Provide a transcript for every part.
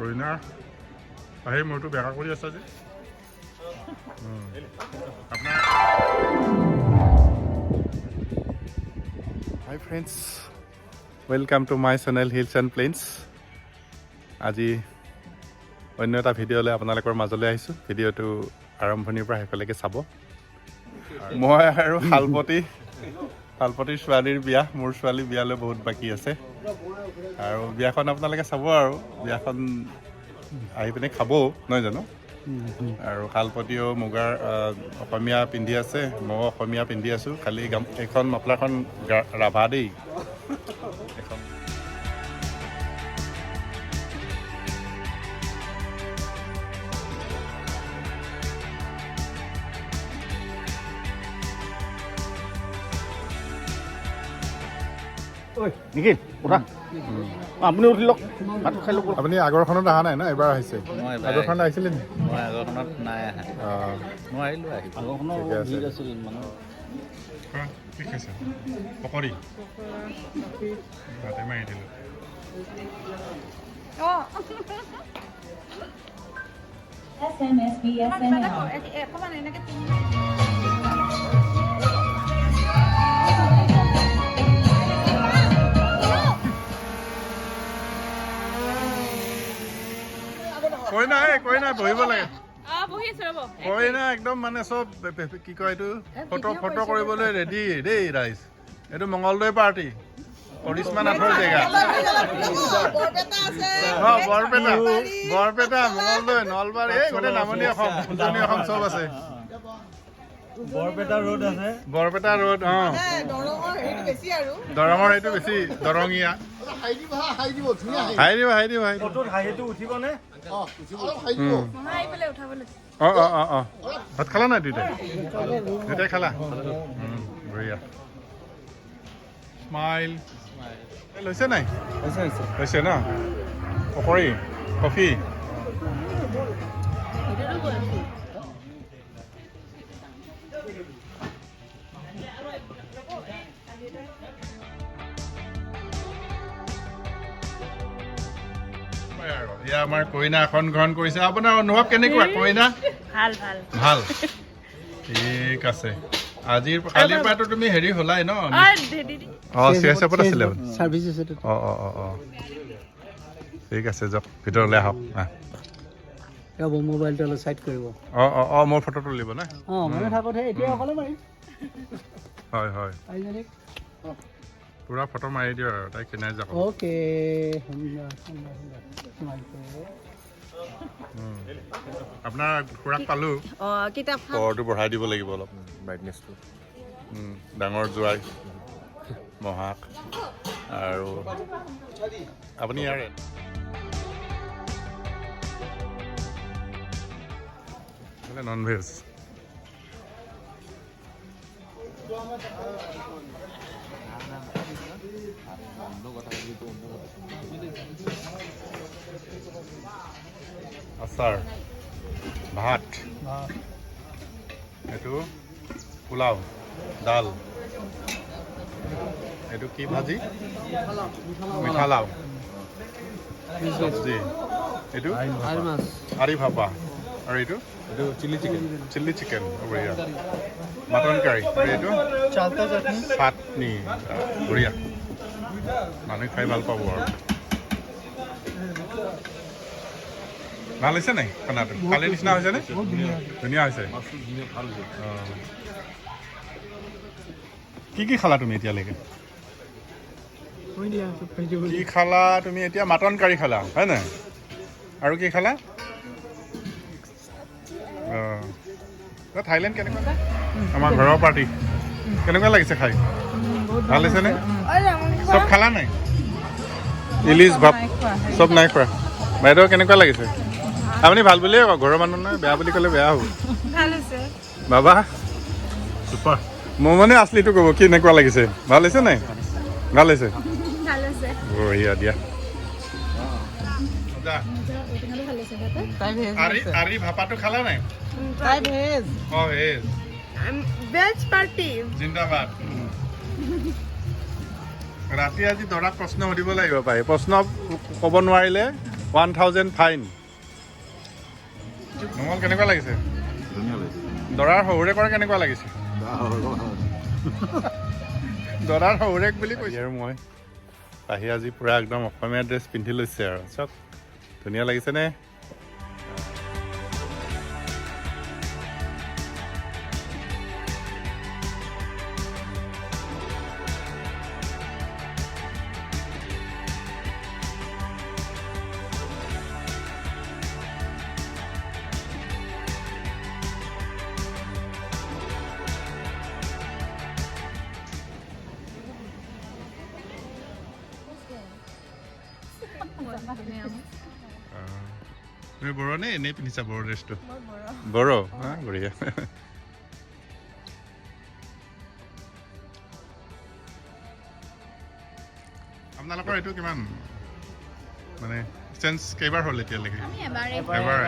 কইনা আহি মোৰটো বেয়া কৰি আছা যে আপোনাৰ হাই friends welcome to my channel hills and plains আজি অন্য এটা ভিডিঅ'লৈ আপোনালোকৰ মাজলৈ আহিছোঁ ভিডিঅ'টো আৰম্ভণিৰ পৰা শেষলৈকে চাব মই আৰু শালপতিৰ ছোৱালীৰ বিয়া মোৰ ছোৱালী বিয়ালৈ বহুত বাকী আছে আৰু বিয়াখন আপোনালোকে চাব আৰু বিয়াখন আহি পিনে খাবও নহয় জানো আৰু শালপতিও মুগাৰ অসমীয়া পিন্ধি আছে ময়ো অসমীয়া পিন্ধি আছোঁ খালি এইখন মাফলাখন ৰাভা দেই এখন নিখিল উঠা আপুনি উঠি লওক ভাত খাই লওক আপুনি আগৰখনত অহা নাই ন এবাৰ আহিছে আগৰখনত আহিছিলে নি মই আগৰখনত নাই আহা মই আহিলোঁ আগৰখনৰ ভিৰ আছিল মানুহ কি খাইছে পকৰি ভাতে মাৰি দিলোঁ কৈ নাই বহিব লাগে কৈ না একদম মানে চব কি কয় এইটো ফটো কৰিবলৈ ৰেডি দেই ৰাইজ এইটো মঙলদৈ পাৰ্টি কৰিশ্মা নাথৰ জেগা বৰপেটা মঙলদৈ নলবাৰী এই গোটেই নামনি অসম উজনি অসম চব আছে বৰপেটা ৰোড দৰঙৰ সেইটো বেছি দৰঙীয়া ভাত খালা নাই দুইটাই খালা বঢ়িয়া স্মাইল লৈছে নাই লৈছে ন পকৰি কফি এয়া আমাৰ কইনা আসন গ্ৰহণ কৰিছে আপোনাৰ অনুভৱ কেনেকুৱা কইনা ভাল ঠিক আছে কালিৰ পৰাতো তুমি হেৰি হলাই ন চিএছএফত আছিলে ঠিক আছে যাওক ভিতৰলৈ আহক মোবাইলটো অলপ চাইড কৰিব মোৰ ফটো তুলিব না মানে থাকোঁ এতিয়া অকলে মাৰিম হয় পুৰা ফটো মাৰি দিওঁ আৰু তাই কিনাই যাব অ'কে আপোনাৰ খুৰাক পালোঁ পৰটো বঢ়াই দিব লাগিব অলপ ব্ৰাইটনেছটো ডাঙৰ জোৱাই মহাক আৰু আপুনি ইয়াৰে নন ভেজ আচাৰ ভাত এইটো পোলাও ডাল এইটো কি ভাজি মিঠালাও চব্জি এইটো আৰি ভাপা আৰু এইটো চিলি চিকেন বঢ়িয়া মটন কাৰী আৰু এইটো চাটনি বঢ়িয়া মানুহে খাই ভাল পাব আৰু ভাল হৈছে নাই খানাটো কালিৰ নিচিনা হৈছেনে ধুনীয়া হৈছে কি খালা তুমি এতিয়ালৈকে কি খালা তুমি এতিয়া মাটন কাৰী খালা হয় নাই আৰু কি খালা থাইলেণ্ড কেনেকুৱা আমাৰ ঘৰৰ পাৰ্টি কেনেকুৱা লাগিছে খাই ভাল হৈছেনে চব খালা নাই ইলিচ ভাপ চব নাই খোৱা বাইদেউ কেনেকুৱা লাগিছে আপুনি ভাল বুলিয়ে কওক ঘৰৰ মানুহ নহয় বেয়া বুলি ক'লে বেয়া হ'ব বাবা চুপাৰ মই মানে আছলিটো ক'ব কেনেকুৱা লাগিছে ভাল হৈছে নাই ভাল হৈছে বঢ়িয়া দিয়া আৰি ভাপাটো খালা নাই ভেজ ভেজ পাৰ্টি জিন্দাবাদ ৰাতি আজি দৰাক প্ৰশ্ন সুধিব লাগিব পাৰে প্ৰশ্ন ক'ব নোৱাৰিলে 1000 ফাইন নোমল কেনেকুৱা লাগিছে দৰাৰ শহুৰে কৰা কেনেকুৱা লাগিছে দৰাৰ শহুৰেক বুলি কৈছে আৰু মই পাহি আজি পূৰা একদম অসমীয়া ড্ৰেছ পিন্ধি লৈছে আৰু চাওক ধুনীয়া লাগিছেনে তুমি বড়ো নে এনেই পিন্ধিছা বড়ো ড্ৰেছটো বড়ো হা বঢ়িয়া আপোনালোকৰ এইটো কিমান মানে চেঞ্জ কেইবাৰ হ'ল এতিয়ালৈকে এবাৰ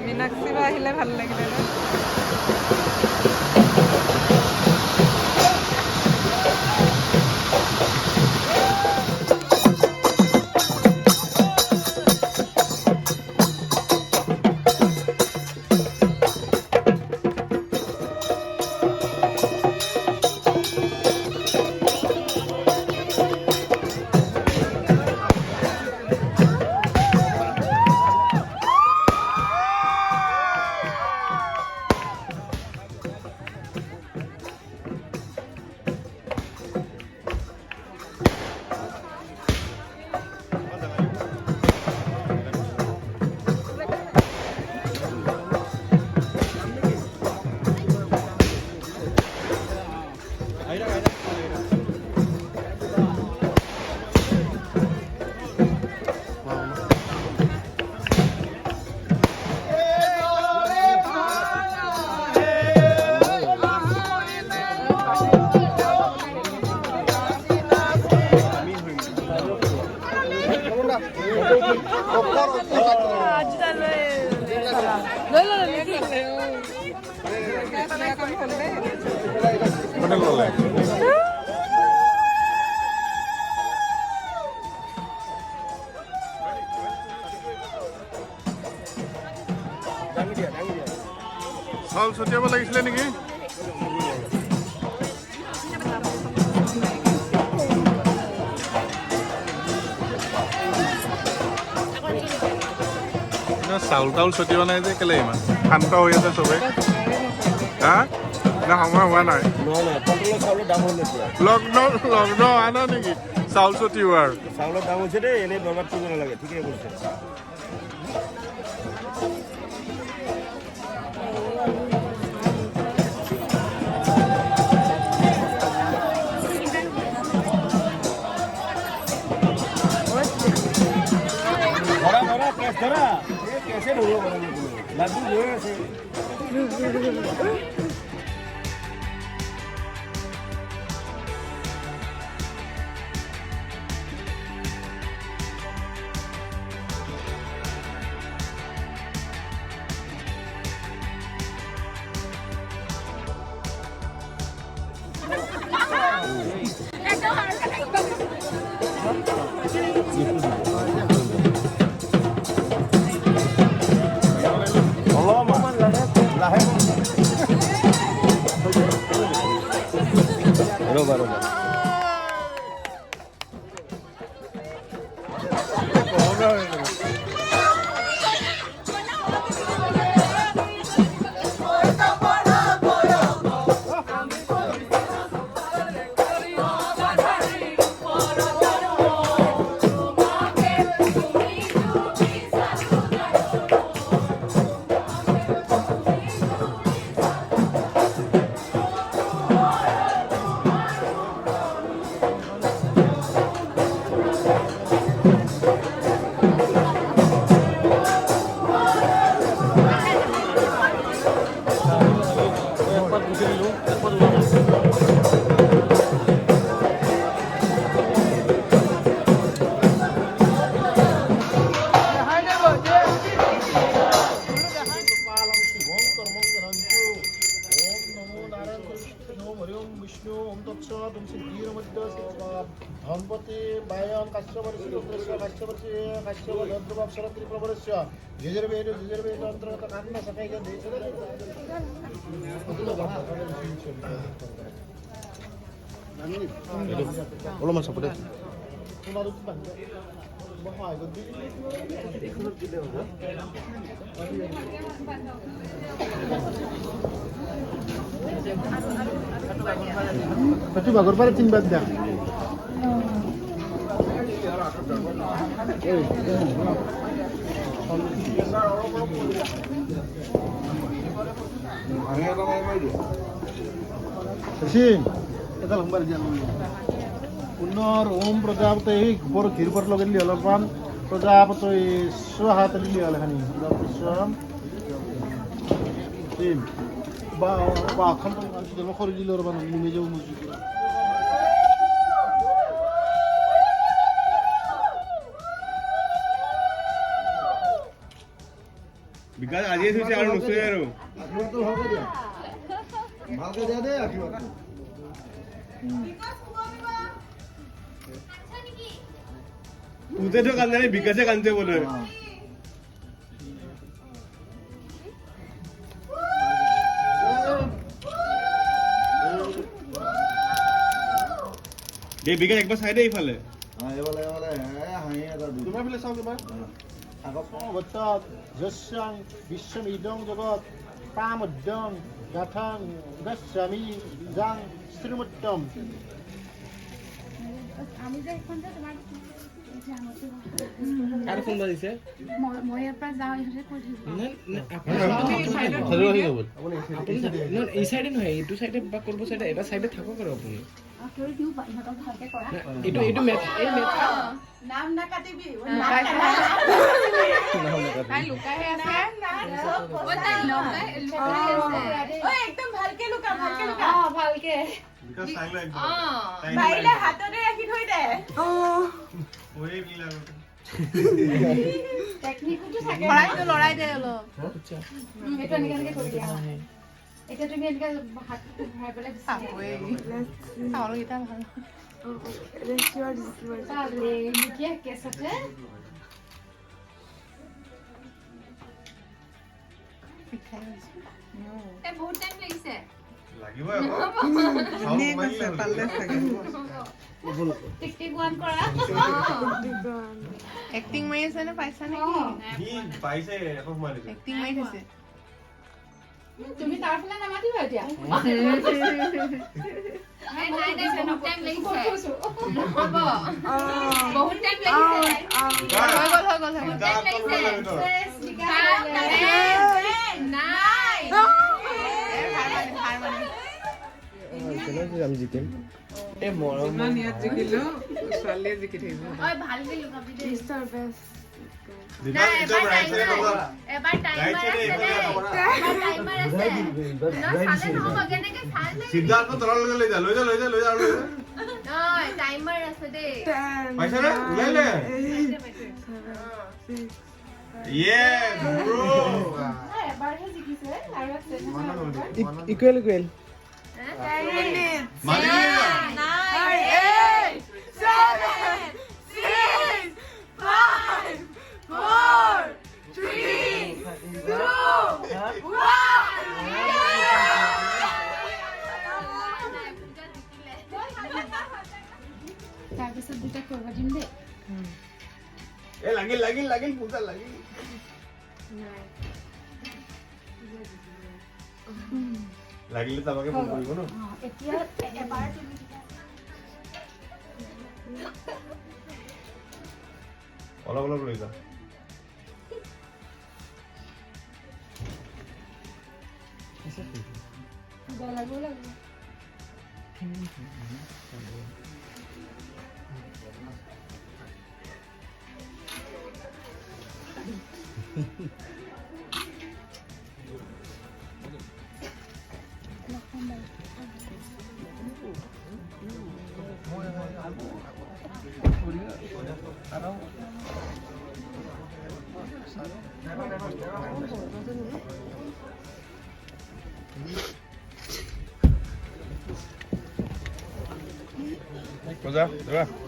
মীনাক্ষী বা আহিলে ভাল লাগিলে ন? কোনে ল'লে? চাউল ছটিয়াব লাগিছিলে নেকি? চাউল তাউল ছটিওৱা নাই যে কেলে ইমান শান্ত হৈ আছে চবে? হা না সময় হোৱা নাই? লগ্ন হোৱা নাই নেকি চাউল ছটিওৱাৰ? চাউলৰ দাম হৈছে দেই, এনেই বৰবাদ কৰিব নালাগে, ঠিকেই কৰিছে। ধৰা এই কেছে ধৰিব পাৰে লাড্ডু গৈ আছে। धनपति बायन काश्यपरिषद काश्यपति काश्यप ध्रुव शरद प्रवरस्य यजुर्वेद अंतर्गत कान्न सकाय অলপমান চাপতে Tapi bagus pada timbat dah. Sih, kita lembar jalan. Punor Prajapati por kirpar logan di alapan Prajapati swaha tadi di alahani. Swam. Sim. Ba kan kan sudah mau korigi lor ban ini jauh musik. বিকাশ আজিয়ে থৈছে আৰু নচুৱে আৰু আশীৰ্বাদটো ভালকে দিয়া ভালকে দিয়া দেই আশীৰ্বাদ তুতেতো কান্দে নাই বিকাশে কান্দে বোলে এই বিকাশ একবাৰ চাই দে ইফালে এইফালে হাঁহি এটা তোমাৰ ফালে চাওক এবাৰ আগত যস্যাং বিশ্বমিদং জগত প্ৰামদ্যং গাথাং গচ্ছামি যাং শ্ৰীমুত্তম আমি যে এখন যে তোমাৰ আৰু কোন বাজিছে মই ইয়াৰ পৰা যাওঁ ইহঁতে কৈ থাকিব এই চাইডে নহয় এইটো চাইডে বা কৰিব চাইডে এটা চাইডে থাকক আৰু আপুনি কৰি দিওঁ ইহঁতক ভালকে কৰা এইটো মেথ এই মেথ নাম নাকাটিবি তাই লুকাইহে আছে একদম ভালকে লুকা ভালকে লুকা ভালকে বিকাশ চাই লয় পাৰিলে হাততে ৰাখি থৈ দে ওৰে বিলা টেকনিকটো থাকে লৰাই দে অলপ এইটো এনেকে এনেকে কৰি দিয়া এতিয়া তুমি এনেকে হাতটো ভৰাই পেলাই চাউলকেইটা ভাল কি কেছ আছে বহুত টাইম লাগিছে লাগিব আকৌ টিক ওৱান কৰা এক্টিং মাৰি আছে নে পাইছা নেকি ই পাইছে আকৌ সোমাই দিছে এক্টিং মাৰি থৈছে তুমি তাৰ ফালে নামাতিবা এতিয়া বহুত টাইম আমি জিকিম এই মৰম ইয়াত জিকিলো ছোৱালীয়ে জিকি থাকিব ভালকে লুকাবি দেই সিদ্ধাৰ্থ তললৈ লৈ যা টাইমাৰ আছে দেই পাইছা নে ওলাইলে Yes, bro. এবাৰহে জিকিছে আৰু আছে ইকুৱেল ইকুৱেল মানি তাৰপিছত দুটা কৰিব দিম দেই এ লাগিল পূজা লাগিল লাগিলে তামাকে ফোন কৰিব ন এতিয়া এবাৰ তুমি অলপ লৈ যা লাগিব পূজা দেবা